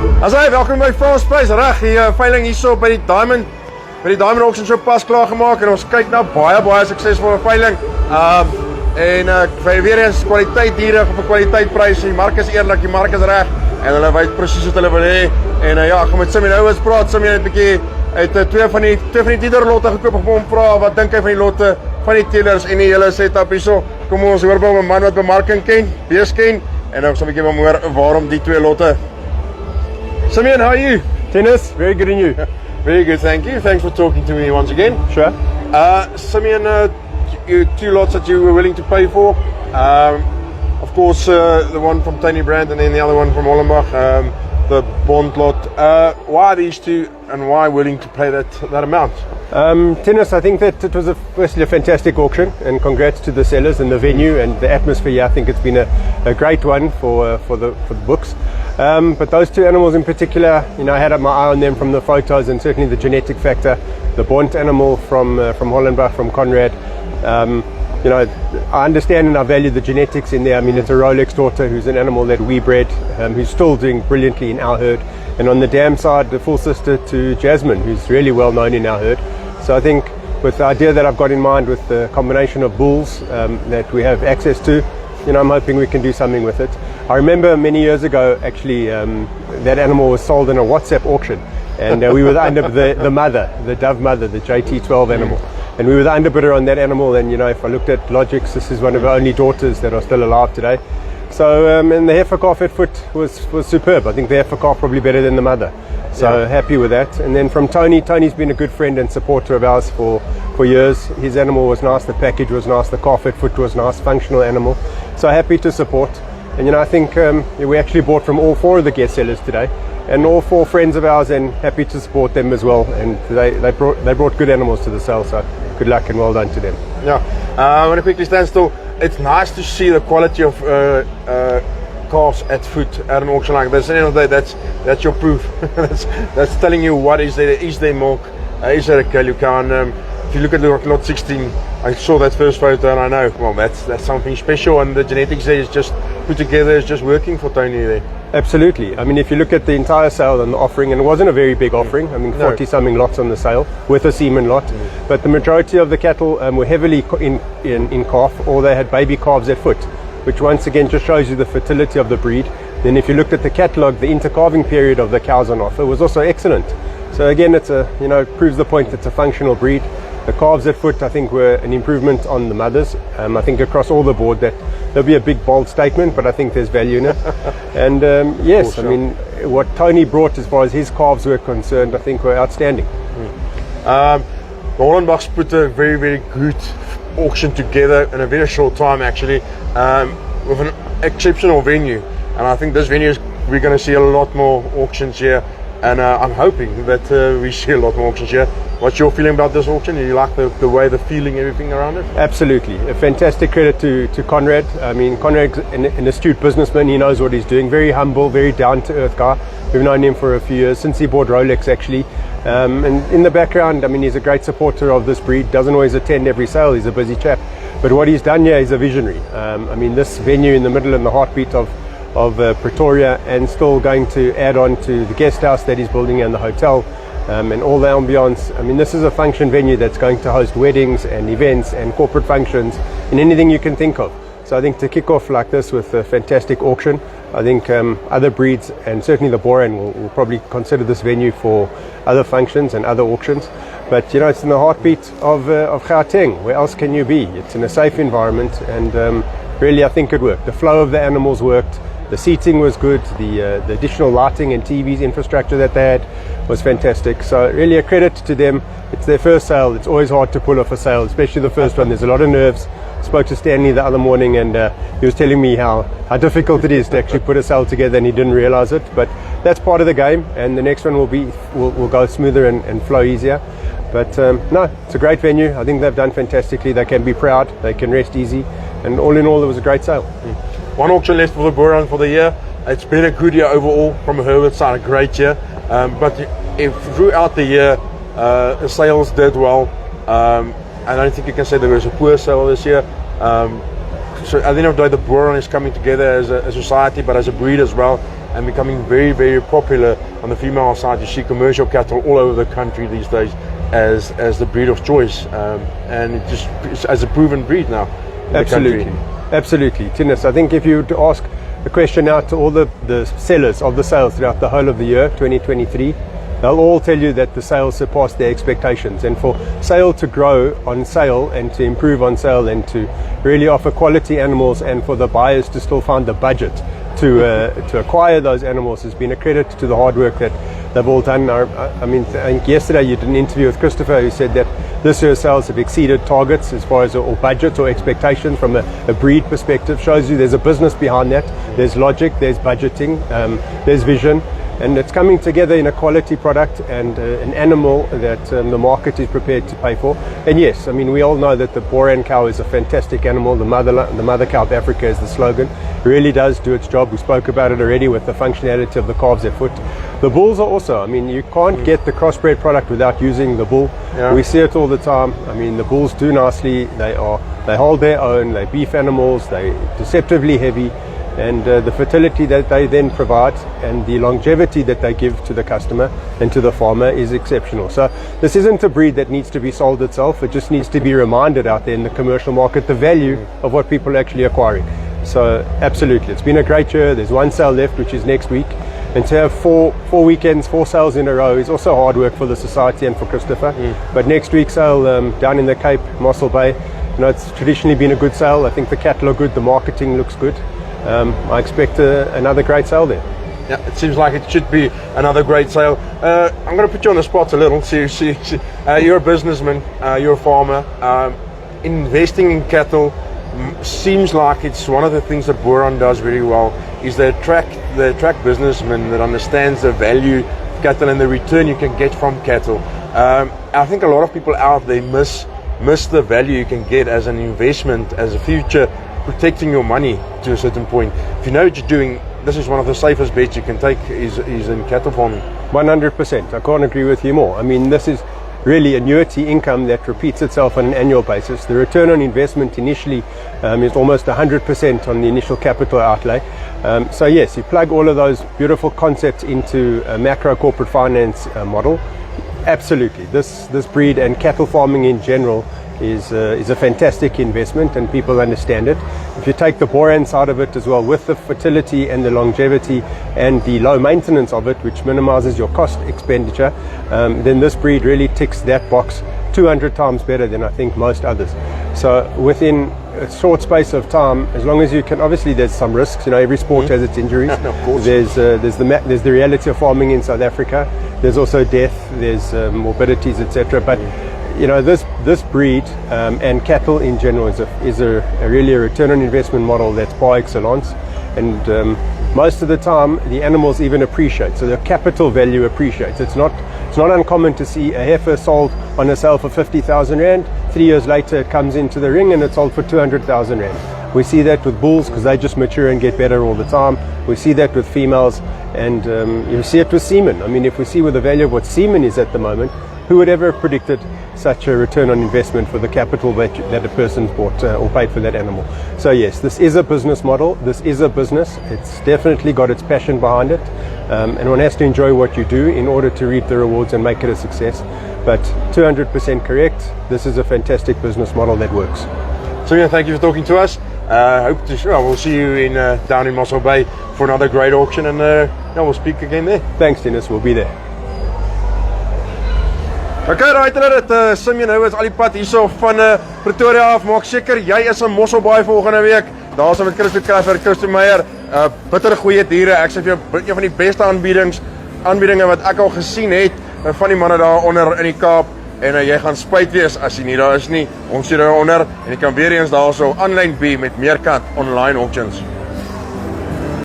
Welkom by Farmspace. Reg, die veiling hierso by die Diamond Auction so pas klaar gemaak en ons kyk na baie suksesvolle veiling. Weer eens kwaliteit diere op 'n kwaliteitprys. Die mark is eerlik, die mark is reg en hulle weet presies wat hulle wil hê. En ek gaan met Simeon Hurwitz praat. Simeon het 'n bietjie uit twee van die tielerlotte gekoop en hom vra wat dink hy van die lotte van die teelers en die hele setup hierso. Kom ons hoor by 'n man wat bemarking ken, bees ken en ons gaan 'n bietjie hoor waarom die twee lotte. Simeon, how are you? Tennis, very good in you. Very good, thank you. Thanks for talking to me once again. Sure. Simeon, two lots that you were willing to pay for. Of course, the one from Tony Brand and then the other one from Hollenbach, the Bond lot. Why these two and why willing to pay that amount? Tennis, I think that it was firstly a fantastic auction, and congrats to the sellers and the venue and the atmosphere. I think it's been a great one for the books. But those two animals in particular, I had my eye on them from the photos and certainly the genetic factor. The Bond animal from Hollenbach, from Conrad. I understand and I value the genetics in there. I mean, it's a Rolex daughter who's an animal that we bred, who's still doing brilliantly in our herd. And on the dam side, the full sister to Jasmine, who's really well known in our herd. So I think with the idea that I've got in mind with the combination of bulls that we have access to, I'm hoping we can do something with it. I remember many years ago, actually, that animal was sold in a WhatsApp auction. And we were under the mother, the dove mother, the JT12 animal. And we were the underbidder on that animal. And, if I looked at logics, this is one of our only daughters that are still alive today. So, and the heifer calf at foot was superb. I think the heifer calf probably better than the mother. So happy with that. And then from Tony's been a good friend and supporter of ours for years. His animal was nice, the package was nice, the calf at foot was nice, functional animal. So happy to support. And I think we actually bought from all four of the guest sellers today, and all four friends of ours, and happy to support them as well. And they brought good animals to the sale, so good luck and well done to them. Yeah, I want to quickly stand still. It's nice to see the quality of calves at foot at an auction like this. At the end of the day, that's your proof. that's telling you what is there milk, is there a curly cow. If you look at lot 16, I saw that first photo and I know, well, that's something special, and the genetics there is just put together, is just working for Tony there. Absolutely. I mean, if you look at the entire sale and the offering, and it wasn't a very big offering, I mean, 40-something lots on the sale with a semen lot, but the majority of the cattle were heavily in calf, or they had baby calves at foot, which once again just shows you the fertility of the breed. Then if you looked at the catalogue, the intercalving period of the cows on offer was also excellent. So again, it's proves the point it's a functional breed. The calves at foot, I think, were an improvement on the mothers. I think across all the board that there'll be a big, bold statement, but I think there's value in it. And yes, I mean, what Tony brought as far as his calves were concerned, I think were outstanding. Hollenbach's put a very, very good auction together in a very short time, actually, with an exceptional venue. And I think this venue, we're going to see a lot more auctions here. And I'm hoping that we see a lot more auctions here. What's your feeling about this auction? Do you like the way, the feeling, everything around it? Absolutely. A fantastic credit to Conrad. I mean, Conrad's an astute businessman. He knows what he's doing. Very humble, very down-to-earth guy. We've known him for a few years, since he bought Rolex, actually. And in the background, I mean, he's a great supporter of this breed. Doesn't always attend every sale. He's a busy chap. But what he's done here is a visionary. I mean, this venue in the middle and the heartbeat of Pretoria, and still going to add on to the guest house that he's building and the hotel, and all the ambience. I mean, this is a function venue that's going to host weddings and events and corporate functions and anything you can think of. So I think to kick off like this with a fantastic auction, I think other breeds, and certainly the Boran, will probably consider this venue for other functions and other auctions. But it's in the heartbeat of Gauteng. Where else can you be? It's in a safe environment, and really I think it worked. The flow of the animals worked. The seating was good, the additional lighting and TVs infrastructure that they had was fantastic. So really a credit to them. It's their first sale. It's always hard to pull off a sale, especially the first one. There's a lot of nerves. Spoke to Stanley the other morning, and he was telling me how difficult it is to actually put a sale together, and he didn't realize it. But that's part of the game, and the next one will go smoother and flow easier. But no, it's a great venue. I think they've done fantastically. They can be proud. They can rest easy. And all in all, it was a great sale. One auction left for the Boran for the year. It's been a good year overall from a Hurwitz side, a great year. But if throughout the year, the sales did well. I don't think you can say there was a poor sale this year. so at the end of the day, the Boran is coming together as a society, but as a breed as well, and becoming very, very popular on the female side. You see commercial cattle all over the country these days as the breed of choice, and it's as a proven breed now in Absolutely, the country. absolutely. Tinus, I think if you were to ask the question out to all the sellers of the sales throughout the whole of the year 2023, they'll all tell you that the sales surpassed their expectations, and for sale to grow on sale and to improve on sale and to really offer quality animals, and for the buyers to still find the budget to acquire those animals has been a credit to the hard work that they've all done. I mean, I think yesterday you did an interview with Christopher, who said that this year's sales have exceeded targets as far as or budget or expectations from a breed perspective. Shows you there's a business behind that. There's logic, there's budgeting, there's vision, and it's coming together in a quality product and an animal that the market is prepared to pay for. And yes, I mean, we all know that the Boran cow is a fantastic animal. The mother cow of Africa is the slogan. It really does do its job. We spoke about it already with the functionality of the calves at foot. The bulls are also, I mean, you can't get the crossbred product without using the bull. Yeah. We see it all the time. I mean, the bulls do nicely. They hold their own. They're beef animals. They're deceptively heavy. And the fertility that they then provide and the longevity that they give to the customer and to the farmer is exceptional. So this isn't a breed that needs to be sold itself. It just needs to be reminded out there in the commercial market the value of what people are actually acquiring. So absolutely, it's been a great year. There's one sale left, which is next week. And to have four weekends, 4 sales in a row is also hard work for the society and for Christopher. But next week's sale down in the Cape, Mossel Bay, you know, it's traditionally been a good sale. I think the cattle are good, the marketing looks good. I expect another great sale there. Yeah, it seems like it should be another great sale. I'm going to put you on the spot a little. You're a businessman, you're a farmer. Investing in cattle seems like it's one of the things that Boran does very well. Is they attract businessmen that understands the value of cattle and the return you can get from cattle. I think a lot of people out there miss the value you can get as an investment, as a future, protecting your money to a certain point. If you know what you're doing, this is one of the safest bets you can take is in cattle farming. 100%. I can't agree with you more. I mean, this is really annuity income that repeats itself on an annual basis. The return on investment initially is almost 100% on the initial capital outlay. So yes, you plug all of those beautiful concepts into a macro corporate finance model. Absolutely, this breed and cattle farming in general is a fantastic investment, and people understand it. If you take the Boran side of it as well, with the fertility and the longevity and the low maintenance of it, which minimizes your cost expenditure, then this breed really ticks that box 200 times better than I think most others. So within a short space of time, as long as you can, obviously there's some risks, you know, every sport has its injuries. Of course. There's the reality of farming in South Africa. There's also death, there's morbidities, etc. But you know, this breed and cattle in general is really a return on investment model that's par excellence, and most of the time the animals even appreciate, so the capital value appreciates. It's not uncommon to see a heifer sold on a sale for 50,000 rand. 3 years later it comes into the ring and it's sold for 200,000 rand. We see that with bulls because they just mature and get better all the time. We see that with females, and you see it with semen. I mean, if we see where the value of what semen is at the moment, who would ever have predicted such a return on investment for the capital that a person's bought or paid for that animal? So yes, this is a business model. This is a business. It's definitely got its passion behind it, and one has to enjoy what you do in order to reap the rewards and make it a success. But 200% correct. This is a fantastic business model that works. So thank you for talking to us. We'll see you down in Mossel Bay for another great auction, and we'll speak again there. Thanks, Dennis. We'll be there. Okay, right, dit Simeon Hurwitz al die pad hierso van Pretoria af. Maak seker jy is in Mossel Bay volgende week. Daar's met Christo Meyer. Bitter goeie diere. Ek sê vir jou een van die beste aanbiedinge wat ek al gesien het van die manne daar onder in die Kaap. En jy gaan spyt wees as jy nie daar is nie. Ons sit daar onder en jy kan weer eens daarso aanlyn be met Meerkat online auctions.